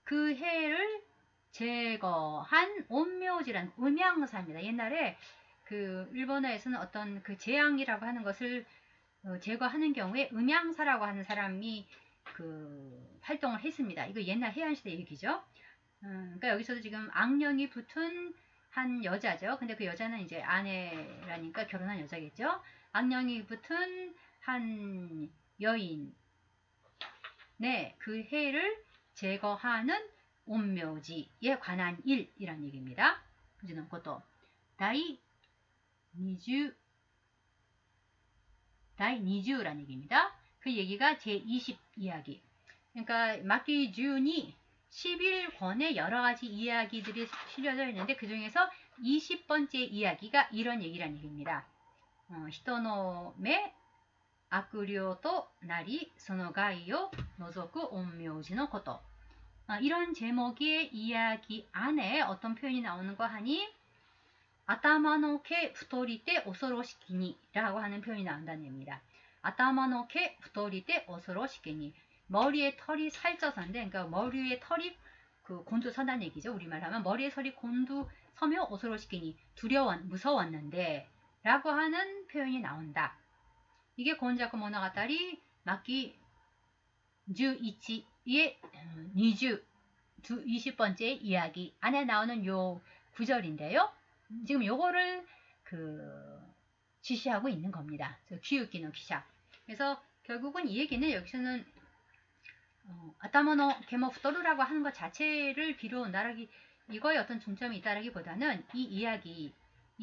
그 해를 제거한陰陽師란 음양사입니다. 옛날에 그 일본어에서는 어떤 그 재앙이라고 하는 것을 제거하는 경우에 음양사라고 하는 사람이 그 활동을 했습니다. 이거 옛날 해안시대 얘기죠. 그러니까 여기서도 지금 악령이 붙은 한 여자죠. 근데 그 여자는 이제 아내라니까 결혼한 여자겠죠. 악령이 붙은 한 여인, 네, 그 해를 제거하는陰陽師에 관한 일이란 얘기입니다. 그지는 것도 다이 20란 얘기입니다. 그 얘기가 제20 이야기. 그러니까 마키 준이 11권의 여러 가지 이야기들이 실려져 있는데 그 중에서 20번째 이야기가 이런 얘기란 얘기입니다. 히토노메 악령도 나리 소노가이요 노조쿠 온묘지의 것도. 이런 제목의 이야기 안에 어떤 표현이 나오는 거 하니 아타마노케 부토리테 오소로시키니 라고 하는 표현이 나온다는 얘기입니다. 아타마노케 부토리테 오소로시키니 머리에 털이 살쪄서인데 그러니까 머리에 털이 그 곤두선다는 얘기죠. 우리말 하면 머리에 털이 곤두서며 오소로시키니 무서웠는데 라고 하는 표현이 나온다. 이게 곤자쿠 모노가타리 마키 11의 20번째 이야기 안에 나오는 요 구절인데요. 지금 요거를 지시하고 있는 겁니다. 기우기노 기샤. 그래서 결국은 이 얘기는 여기서는 아타마노 게모 부토루라고 하는 것 자체를 비롯한다라기 이거에 어떤 중점이 있다라기보다는 이 이야기의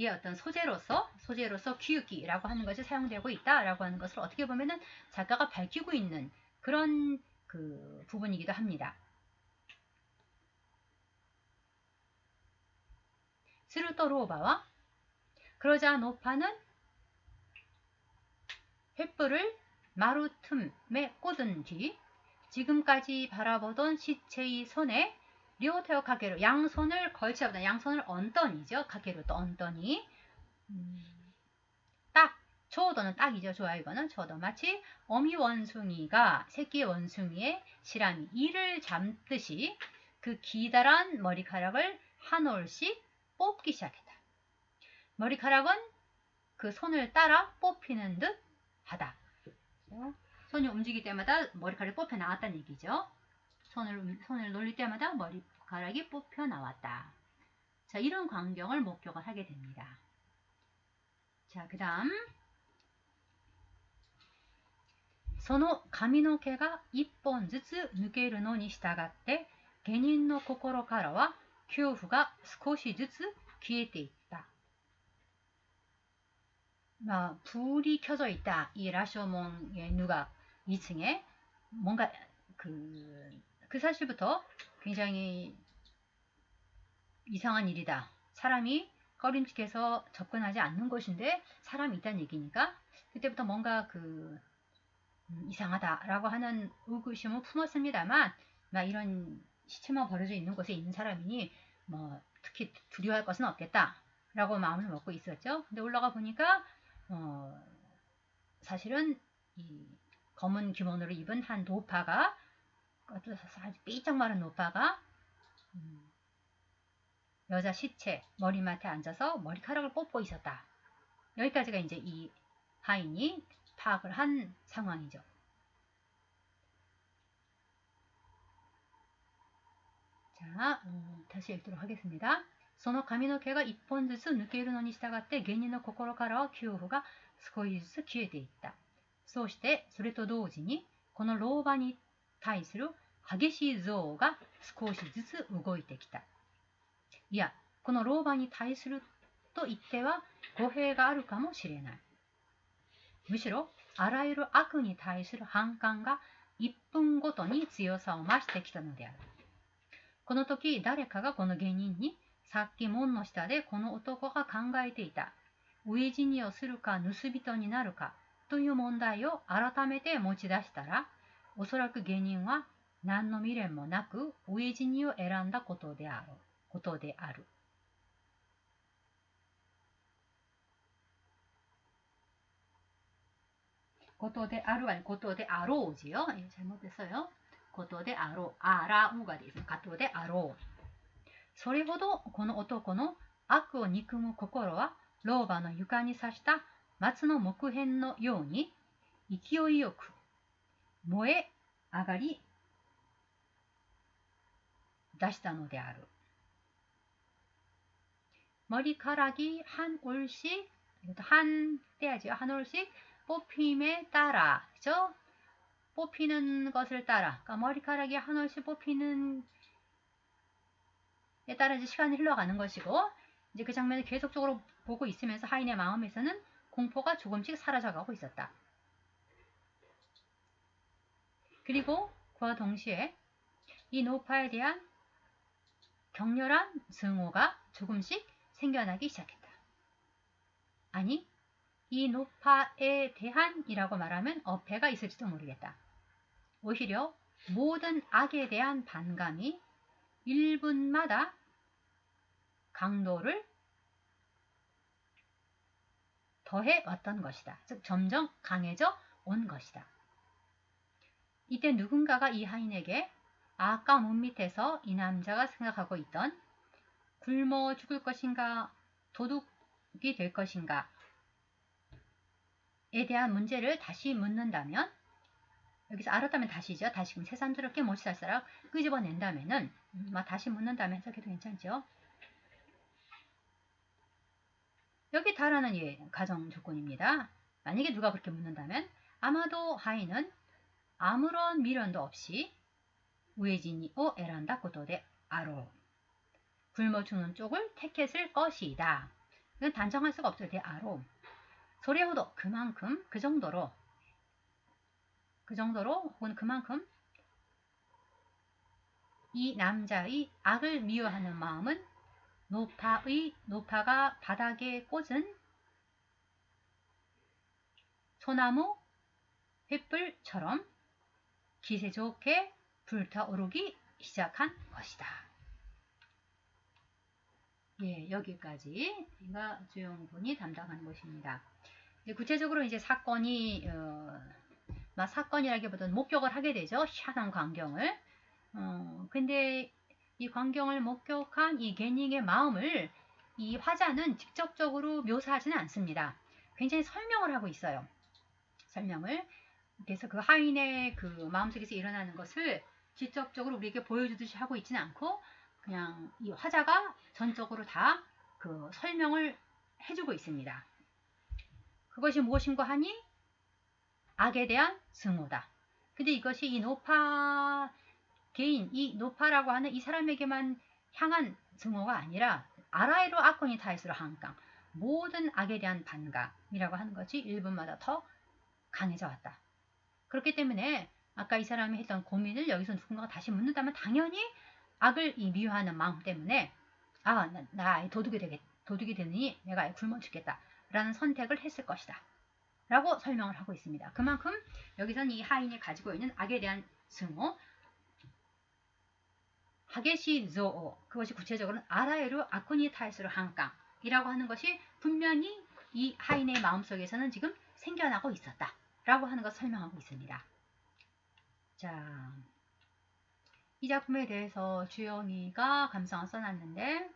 어떤 소재로서 기우기라고 하는 것이 사용되고 있다라고 하는 것을 어떻게 보면은 작가가 밝히고 있는 그런 그 부분이기도 합니다. するとローバは 그러자 노파는 횃불을 마루 틈에 꽂은 뒤 지금까지 바라보던 시체의 손에 료테오 가게로 양손을 걸치다 양손을 얹더니죠. 가게로 또 얹더니 딱 초도는 딱이죠. 좋아 이거는 초도 마치 어미 원숭이가 새끼 원숭이의 실랑이 이를 잡듯이 그 기다란 머리카락을 한 올씩 뽑기 시작했다. 머리카락은 그 손을 따라 뽑히는 듯 하다. 손이 움직일 때마다 머리카락이 뽑혀 나왔다는 얘기죠. 손을 놀릴 때마다 머리카락이 뽑혀 나왔다. 자, 이런 광경을 목격을 하게 됩니다. 자, 그 다음 その髪の毛が一本ずつ抜けるのに従って下人の心からは恐怖が少しずつ消えていった。불이 켜져 있다. 이 라쇼몽의 누각 2층에 뭔가 그 사실부터 굉장히 이상한 일이다. 사람이 꺼림칙해서 접근하지 않는 것인데 사람이 있다는 얘기니까 그때부터 뭔가 이상하다라고 하는 의구심을 품었습니다만 이런 시체만 버려져 있는 곳에 있는 사람이니 특히 두려워할 것은 없겠다라고 마음을 먹고 있었죠. 근데 올라가 보니까 사실은 이 검은 기모노를 입은 한 노파가 아주 삐쩍 마른 노파가 여자 시체 머리맡에 앉아서 머리카락을 뽑고 있었다. 여기까지가 이제 이 하인이 파악을 한 상황이죠. 자, 다시 읽도록 하겠습니다. その髪の毛が一本ずつ抜けるのに従って下人の心からは恐怖が少しずつ消えていった。そうしてそれと同時にこの老婆に対する激しい憎悪が少しずつ動いてきた。いや、この老婆に対すると言っては語弊があるかもしれない。むしろあらゆる悪に対する反感が1分ごとに強さを増してきたのである。この時誰かがこの下人にさっき門の下でこの男が考えていた飢え死にをするか盗人になるかという問題を改めて持ち出したらおそらく下人は何の未練もなく飢え死にを選んだことである。ことである아니ことであろう지요. 예, 잘못됐어요.ことであろう. 아라우가 돼 있어요.ことであろう. それほどこの男の悪を憎む心は老婆の床に刺した松の木片のように勢いよく燃え上がり出したのである。 머리카락이 한 올씩, 한 떼야죠. 한 올씩 뽑힘에 따라, 그죠? 뽑히는 것을 따라, 그러니까 머리카락이 한 올씩 뽑히는 에 따라 이제 시간이 흘러가는 것이고, 이제 그 장면을 계속적으로 보고 있으면서 하인의 마음에서는 공포가 조금씩 사라져가고 있었다. 그리고 그와 동시에 이 노파에 대한 격렬한 증오가 조금씩 생겨나기 시작했다. 아니, 이 노파에 대한이라고 말하면 어폐가 있을지도 모르겠다. 오히려 모든 악에 대한 반감이 1분마다 강도를 더해 왔던 것이다. 즉 점점 강해져 온 것이다. 이때 누군가가 이 하인에게 아까 문 밑에서 이 남자가 생각하고 있던 굶어 죽을 것인가 도둑이 될 것인가 에 대한 문제를 다시 묻는다면, 여기서 알았다면 다시죠. 다시금 새삼스럽게 못살사락 끄집어낸다면은 다시 묻는다면 해석해도 괜찮죠. 여기 다라는 예, 가정 조건입니다. 만약에 누가 그렇게 묻는다면 아마도 하인은 아무런 미련도 없이 우에지니오 에란다 고도데 아로 굶어 죽는 쪽을 택했을 것이다. 이건 단정할 수가 없어요. 데 아로 소리호도 그만큼 그 정도로 혹은 그만큼 이 남자의 악을 미워하는 마음은 노파가 바닥에 꽂은 소나무 횃불처럼 기세 좋게 불타오르기 시작한 것이다. 예, 여기까지 제가 주영분이 담당하는 것입니다. 이제 구체적으로 이제 사건이 사건이라기보다는 목격을 하게 되죠. 희한한 광경을. 근데 이 광경을 목격한 이 게닝의 마음을 이 화자는 직접적으로 묘사하지는 않습니다. 굉장히 설명을 하고 있어요. 설명을. 그래서 그 하인의 그 마음속에서 일어나는 것을 직접적으로 우리에게 보여주듯이 하고 있지는 않고 그냥 이 화자가 전적으로 다 그 설명을 해주고 있습니다. 그것이 무엇인가 하니 악에 대한 증오다. 근데 이것이 이 노파 개인, 이 노파라고 하는 이 사람에게만 향한 증오가 아니라 아라이로 악권이 타이스로 한강 모든 악에 대한 반감이라고 하는 것이 1분마다 더 강해져 왔다. 그렇기 때문에 아까 이 사람이 했던 고민을 여기서 누군가가 다시 묻는다면 당연히 악을 미워하는 마음 때문에 나 도둑이 되느니 내가 굶어 죽겠다 라는 선택을 했을 것이다 라고 설명을 하고 있습니다. 그만큼 여기서는 이 하인이 가지고 있는 악에 대한 증오, 하게시조오, 그것이 구체적으로는 아라에루 아쿠니 타이스로 한깡이라고 하는 것이 분명히 이 하인의 마음속에서는 지금 생겨나고 있었다 라고 하는 것을 설명하고 있습니다. 자, 이 작품에 대해서 주영이가 감상을 써놨는데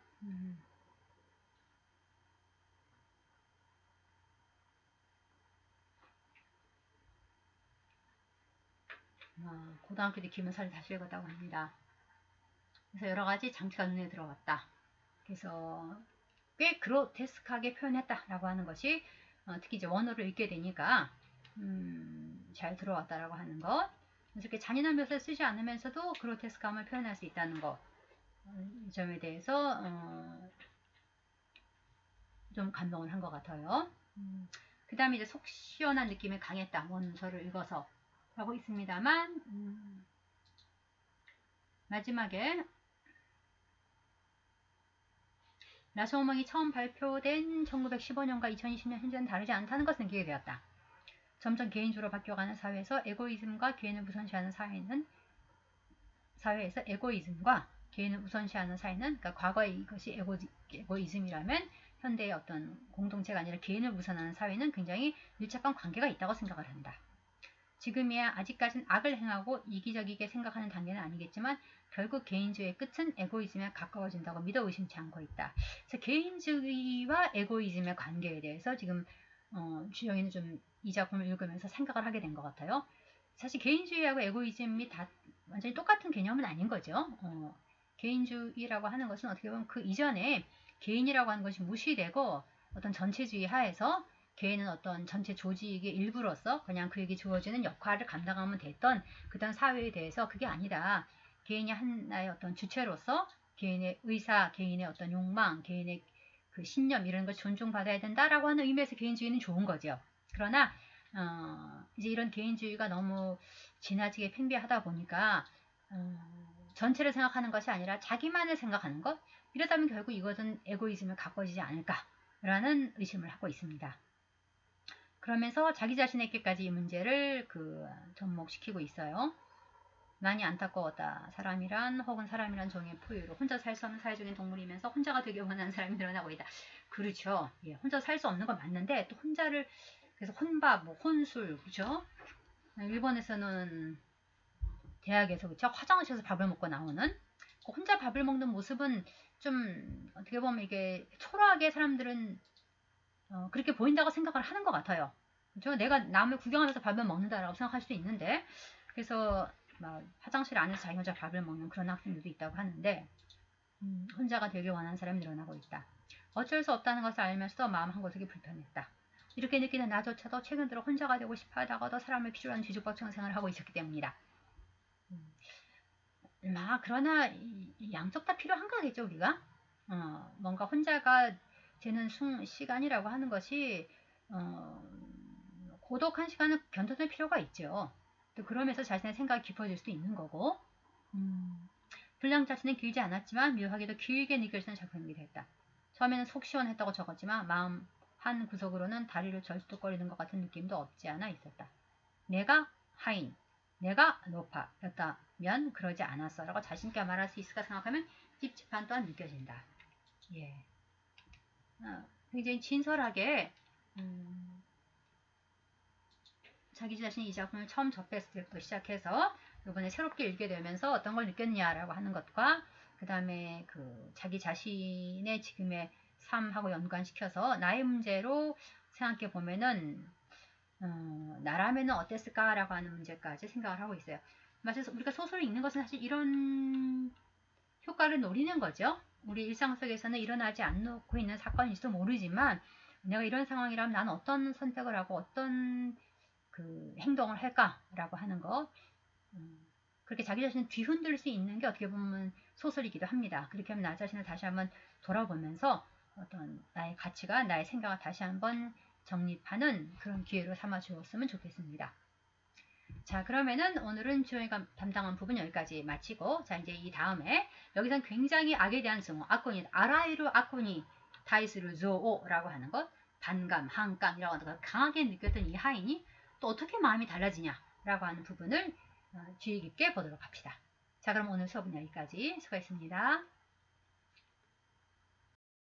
고등학교 때 김은사를 다시 읽었다고 합니다. 그래서 여러가지 장치가 눈에 들어왔다. 그래서 꽤 그로테스크하게 표현했다라고 하는 것이 특히 이제 원어를 읽게 되니까 잘 들어왔다라고 하는 것. 그래서 이렇게 잔인한 묘사를 쓰지 않으면서도 그로테스크함을 표현할 수 있다는 것. 이 점에 대해서 좀 감동을 한 것 같아요. 그 다음에 이제 속 시원한 느낌이 강했다. 원서를 읽어서 하고 있습니다만 마지막에 라소몽이 처음 발표된 1915년과 2020년 현재는 다르지 않다는 것을 느끼게 되었다. 점점 개인주로 바뀌어가는 사회에서 에고이즘과 개인을 우선시하는 사회는 사회에서 에고이즘과 개인을 우선시하는 사회는, 그러니까 과거에 이것이 에고이즘이라면 현대의 어떤 공동체가 아니라 개인을 우선하는 사회는 굉장히 밀접한 관계가 있다고 생각을 한다. 지금이야 아직까지는 악을 행하고 이기적이게 생각하는 단계는 아니겠지만 결국 개인주의의 끝은 에고이즘에 가까워진다고 믿어 의심치 않고 있다. 그래서 개인주의와 에고이즘의 관계에 대해서 지금 주영이는 좀 이 작품을 읽으면서 생각을 하게 된 것 같아요. 사실 개인주의하고 에고이즘이 다 완전히 똑같은 개념은 아닌 거죠. 개인주의라고 하는 것은 어떻게 보면 그 이전에 개인이라고 하는 것이 무시되고 어떤 전체주의 하에서 개인은 어떤 전체 조직의 일부로서 그냥 그에게 주어지는 역할을 감당하면 됐던 그런 사회에 대해서 그게 아니다. 개인이 하나의 어떤 주체로서 개인의 의사, 개인의 어떤 욕망, 개인의 그 신념 이런 걸 존중받아야 된다라고 하는 의미에서 개인주의는 좋은 거죠. 그러나 이제 이런 개인주의가 너무 지나치게 팽배하다 보니까 전체를 생각하는 것이 아니라 자기만을 생각하는 것, 이러다면 결국 이것은 에고이즘에 가까워지지 않을까라는 의심을 하고 있습니다. 그러면서 자기 자신에게까지 이 문제를 접목시키고 있어요. 많이 안타까웠다. 사람이란 혹은 사람이란 종의 포유로 혼자 살 수 없는 사회적인 동물이면서 혼자가 되길 원하는 사람이 늘어나고 있다. 그렇죠. 예, 혼자 살 수 없는 건 맞는데 또 혼자를 그래서 혼밥, 뭐 혼술, 그죠? 일본에서는 대학에서 그쵸? 화장실에서 밥을 먹고 나오는 혼자 밥을 먹는 모습은 좀 어떻게 보면 이게 초라하게 사람들은 그렇게 보인다고 생각을 하는 것 같아요. 그죠? 내가 남을 구경하면서 밥을 먹는다라고 생각할 수도 있는데 그래서 막 화장실 안에서 자기 혼자 밥을 먹는 그런 학생들도 있다고 하는데 혼자가 되길 원하는 사람이 늘어나고 있다. 어쩔 수 없다는 것을 알면서도 마음 한구석이 불편했다. 이렇게 느끼는 나조차도 최근 들어 혼자가 되고 싶어 하다가도 사람을 필요로 하는 뒤죽박죽한 생활을 하고 있었기 때문이다. 그러나 양쪽 다 필요한 거겠죠, 우리가? 뭔가 혼자가 되는 시간이라고 하는 것이 고독한 시간을 견뎌낼 필요가 있죠. 또 그러면서 자신의 생각이 깊어질 수도 있는 거고 분량 자체는 길지 않았지만 묘하게도 길게 느껴지는 작품이기도 했다. 처음에는 속 시원했다고 적었지만 마음 한 구석으로는 다리를 절뚝거리는 것 같은 느낌도 없지 않아 있었다. 내가 하인, 내가 높아 였다면 그러지 않았어 라고 자신있게 말할 수 있을까 생각하면 찝찝한 또한 느껴진다. 예. 굉장히 진솔하게 자기 자신이 이 작품을 처음 접했을 때부터 시작해서 이번에 새롭게 읽게 되면서 어떤 걸 느꼈냐라고 하는 것과 그 다음에 자기 자신의 지금의 삶하고 연관시켜서 나의 문제로 생각해 보면은 나라면은 어땠을까라고 하는 문제까지 생각을 하고 있어요. 마치 우리가 소설을 읽는 것은 사실 이런 효과를 노리는 거죠. 우리 일상 속에서는 일어나지 않고 있는 사건일지도 모르지만 내가 이런 상황이라면 나는 어떤 선택을 하고 어떤 행동을 할까라고 하는 거 그렇게 자기 자신을 뒤흔들 수 있는 게 어떻게 보면 소설이기도 합니다. 그렇게 하면 나 자신을 다시 한번 돌아보면서 어떤 나의 가치가 나의 생각을 다시 한번 정립하는 그런 기회로 삼아 주었으면 좋겠습니다. 자, 그러면은 오늘은 주영이가 담당한 부분 여기까지 마치고 자 이제 이 다음에 여기선 굉장히 악에 대한 증오 아코니 아라이루 아코니 타이스루 조오라고 하는 것 반감, 한감이라고 하는 것 강하게 느꼈던 이 하인이 또 어떻게 마음이 달라지냐라고 하는 부분을 주의 깊게 보도록 합시다. 자, 그럼 오늘 수업은 여기까지 수고했습니다.